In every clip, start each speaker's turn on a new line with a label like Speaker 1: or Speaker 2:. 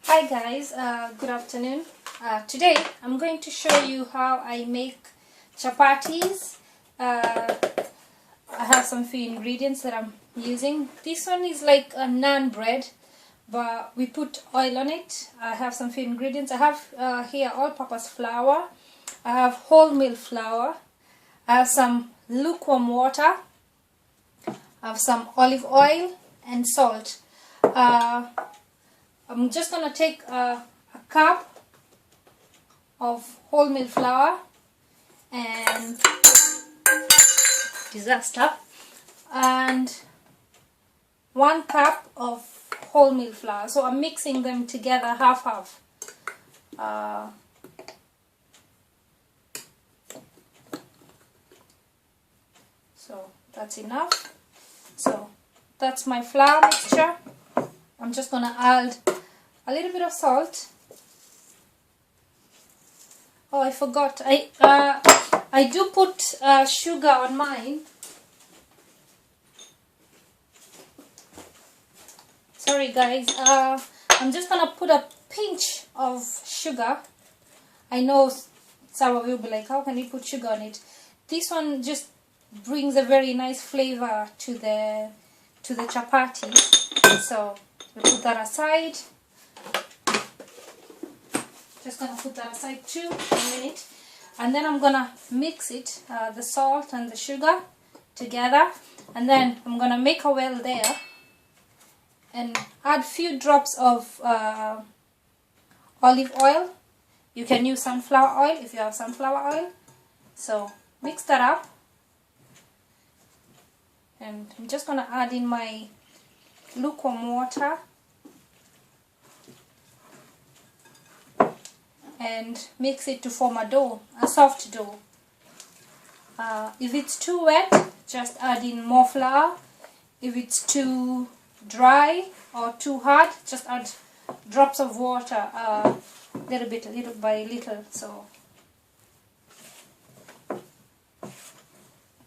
Speaker 1: Hi guys, good afternoon. Today I'm going to show you how I make chapatis. I have some few ingredients that I'm using. This one is like a naan bread, but we put oil on it. I have some few ingredients. I have here all-purpose flour. I have wholemeal flour. I have some lukewarm water. I have some olive oil and salt. I'm just going to take a cup of wholemeal flour and disaster and 1 cup of wholemeal flour. So I'm mixing them together half-half. So that's enough. So that's my flour mixture. I'm just going to add a little bit of salt. Oh, I forgot. I do put sugar on mine. Sorry guys. I'm just gonna put a pinch of sugar. I know some of you will be like, how can you put sugar on it? This one just brings a very nice flavor to the chapati. So we put that aside. Just gonna put that aside too for a minute, and then I'm gonna mix it, the salt and the sugar together, and then I'm gonna make a well there and add few drops of olive oil. You can use sunflower oil if you have sunflower oil. So mix that up, and I'm just gonna add in my lukewarm water and mix it to form a dough, a soft dough. If it's too wet, just add in more flour. If it's too dry or too hard, just add drops of water, little by little. So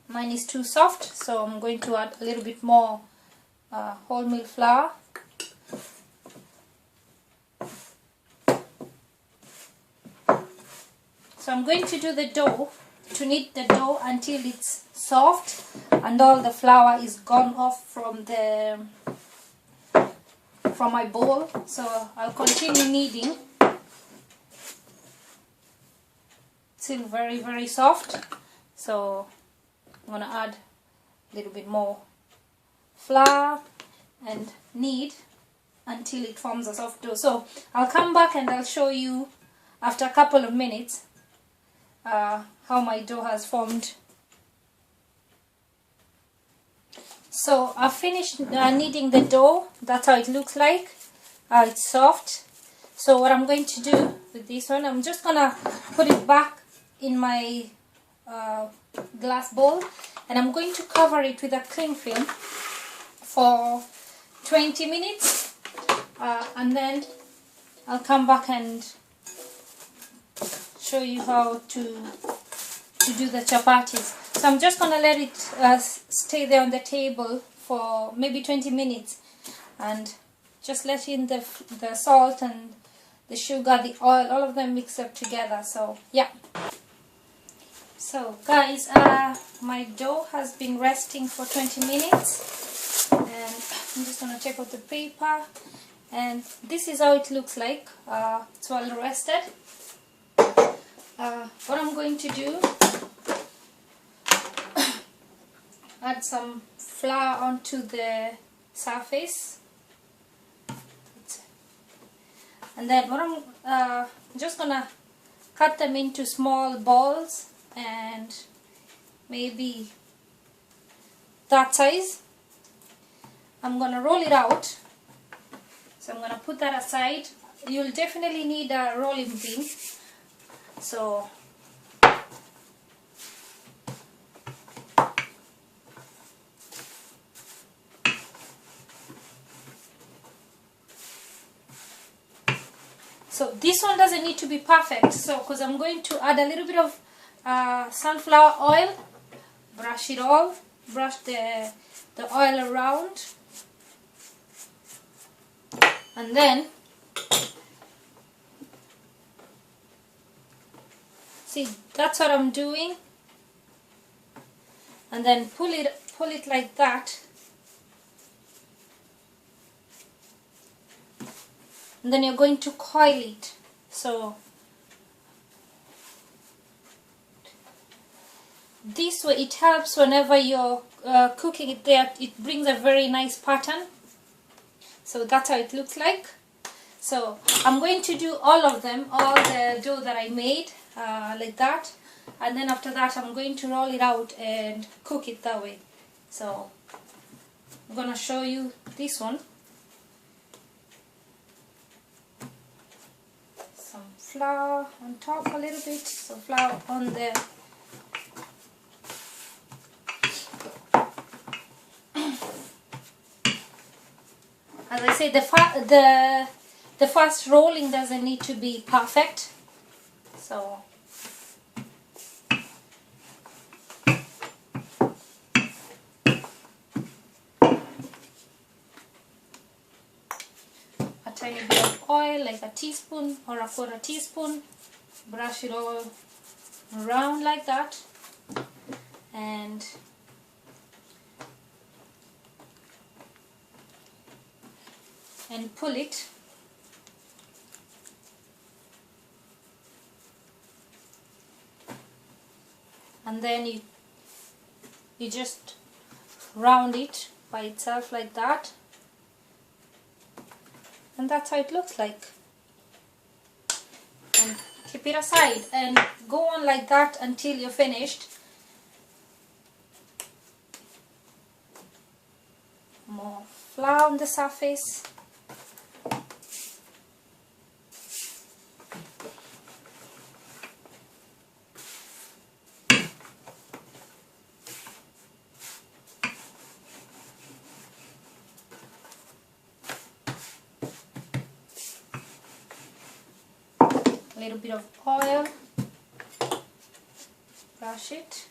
Speaker 1: mine is too soft, so I'm going to add a little bit more wholemeal flour. So I'm going to do the dough, to knead the dough until it's soft and all the flour is gone off from my bowl. So I'll continue kneading till very soft. So I'm gonna add a little bit more flour and knead until it forms a soft dough. So I'll come back and I'll show you after a couple of minutes how my dough has formed. So I've finished kneading the dough. That's how it looks like. It's soft. So what I'm going to do with this one, I'm just gonna put it back in my glass bowl, and I'm going to cover it with a cling film for 20 minutes, and then I'll come back and show you how to do the chapatis. So I'm just gonna let it stay there on the table for maybe 20 minutes and just let in the salt and the sugar, the oil, all of them mix up together. So yeah. So guys, my dough has been resting for 20 minutes, and I'm just gonna take out the paper, and this is how it looks like. It's well rested. What I'm going to do, add some flour onto the surface, and then what I'm just gonna cut them into small balls, and maybe that size. I'm gonna roll it out, so I'm gonna put that aside. You'll definitely need a rolling pin. So this one doesn't need to be perfect, so because I'm going to add a little bit of sunflower oil, brush it all, brush the oil around, and then See, that's what I'm doing. And then pull it like that. And then you're going to coil it. So this way it helps whenever you're cooking it there. It brings a very nice pattern. So that's how it looks like. So I'm going to do all of them, all the dough that I made like that, and then after that I'm going to roll it out and cook it that way. So I'm gonna show you this one. Some flour on top a little bit, so flour on there. As I say, the first rolling doesn't need to be perfect. So a tiny bit of oil, like a teaspoon or a quarter teaspoon. Brush it all around like that, and pull it. And then you just round it by itself like that, and that's how it looks like. And keep it aside and go on like that until you're finished. More flour on the surface. A little bit of oil, brush it,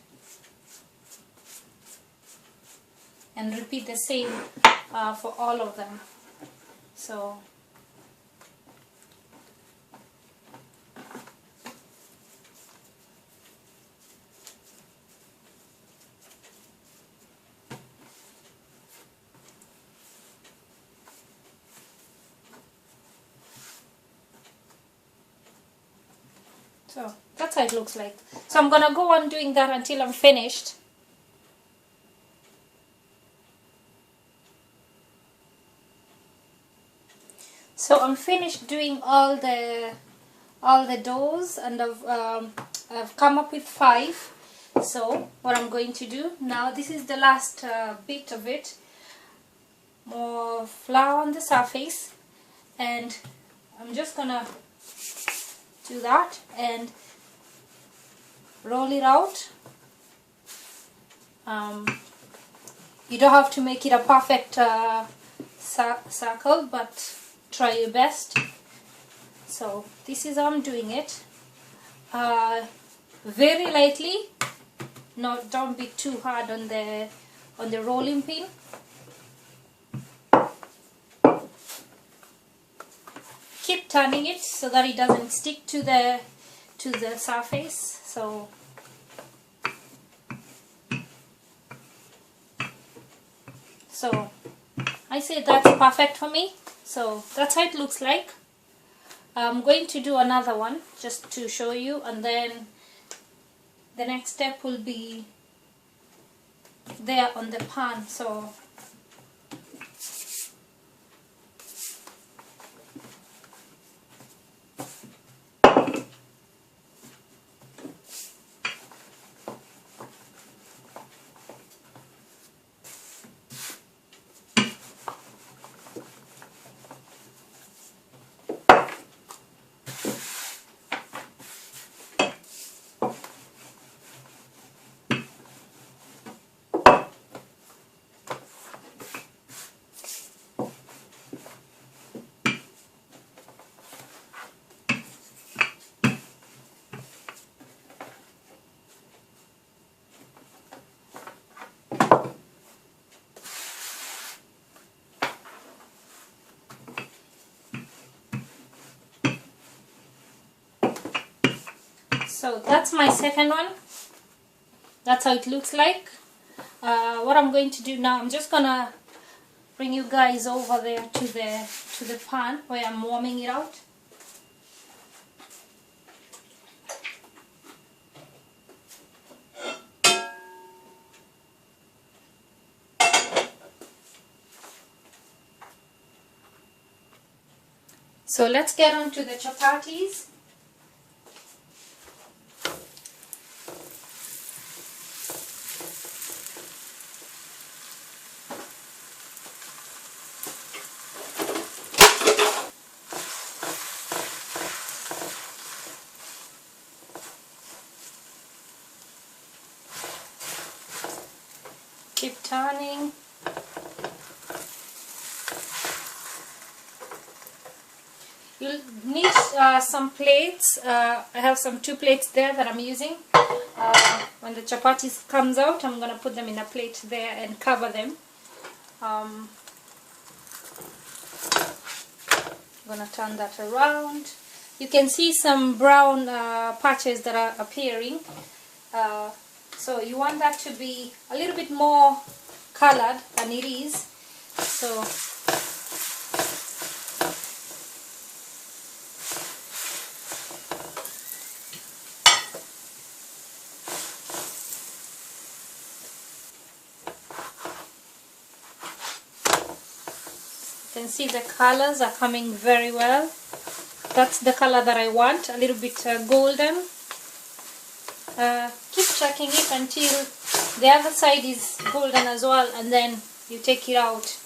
Speaker 1: and repeat the same for all of them. So that's how it looks like. So I'm gonna go on doing that until I'm finished. So I'm finished doing all the doughs, and I've come up with 5. So what I'm going to do now, this is the last bit of it. More flour on the surface, and I'm just gonna do that and roll it out. You don't have to make it a perfect circle, but try your best. So this is how I'm doing it. Very lightly, don't be too hard on the rolling pin. Keep turning it so that it doesn't stick to the surface. So I say that's perfect for me. So that's how it looks like. I'm going to do another one just to show you, and then the next step will be there on the pan. So So that's my second one. That's how it looks like. What I'm going to do now, I'm just gonna bring you guys over there to the pan where I'm warming it out. So let's get on to the chapatis. Keep turning. You'll need some plates. I have two plates there that I'm using. When the chapatis comes out, I'm going to put them in a plate there and cover them. I'm going to turn that around. You can see some brown patches that are appearing. So you want that to be a little bit more colored than it is. So you can see the colors are coming very well. That's the color that I want, a little bit golden. Keep checking it until the other side is golden as well, and then you take it out.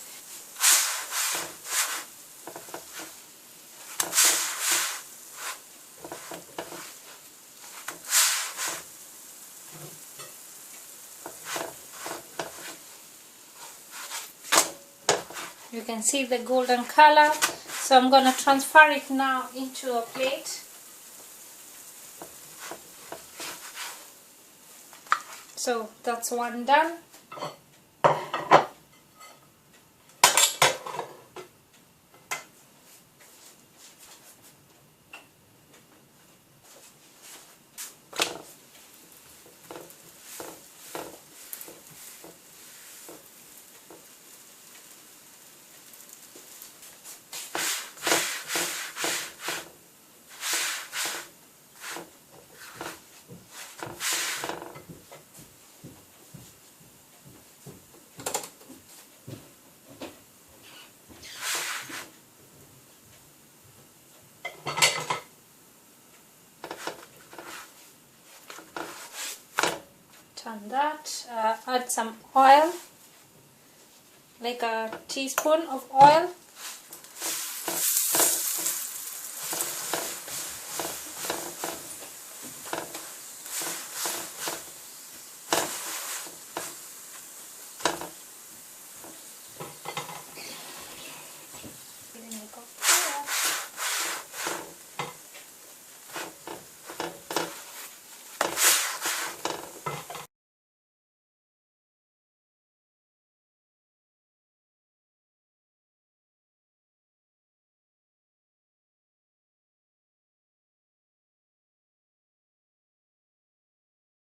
Speaker 1: You can see the golden color, so I'm going to transfer it now into a plate. So that's one done. Turn that, add some oil, like a teaspoon of oil.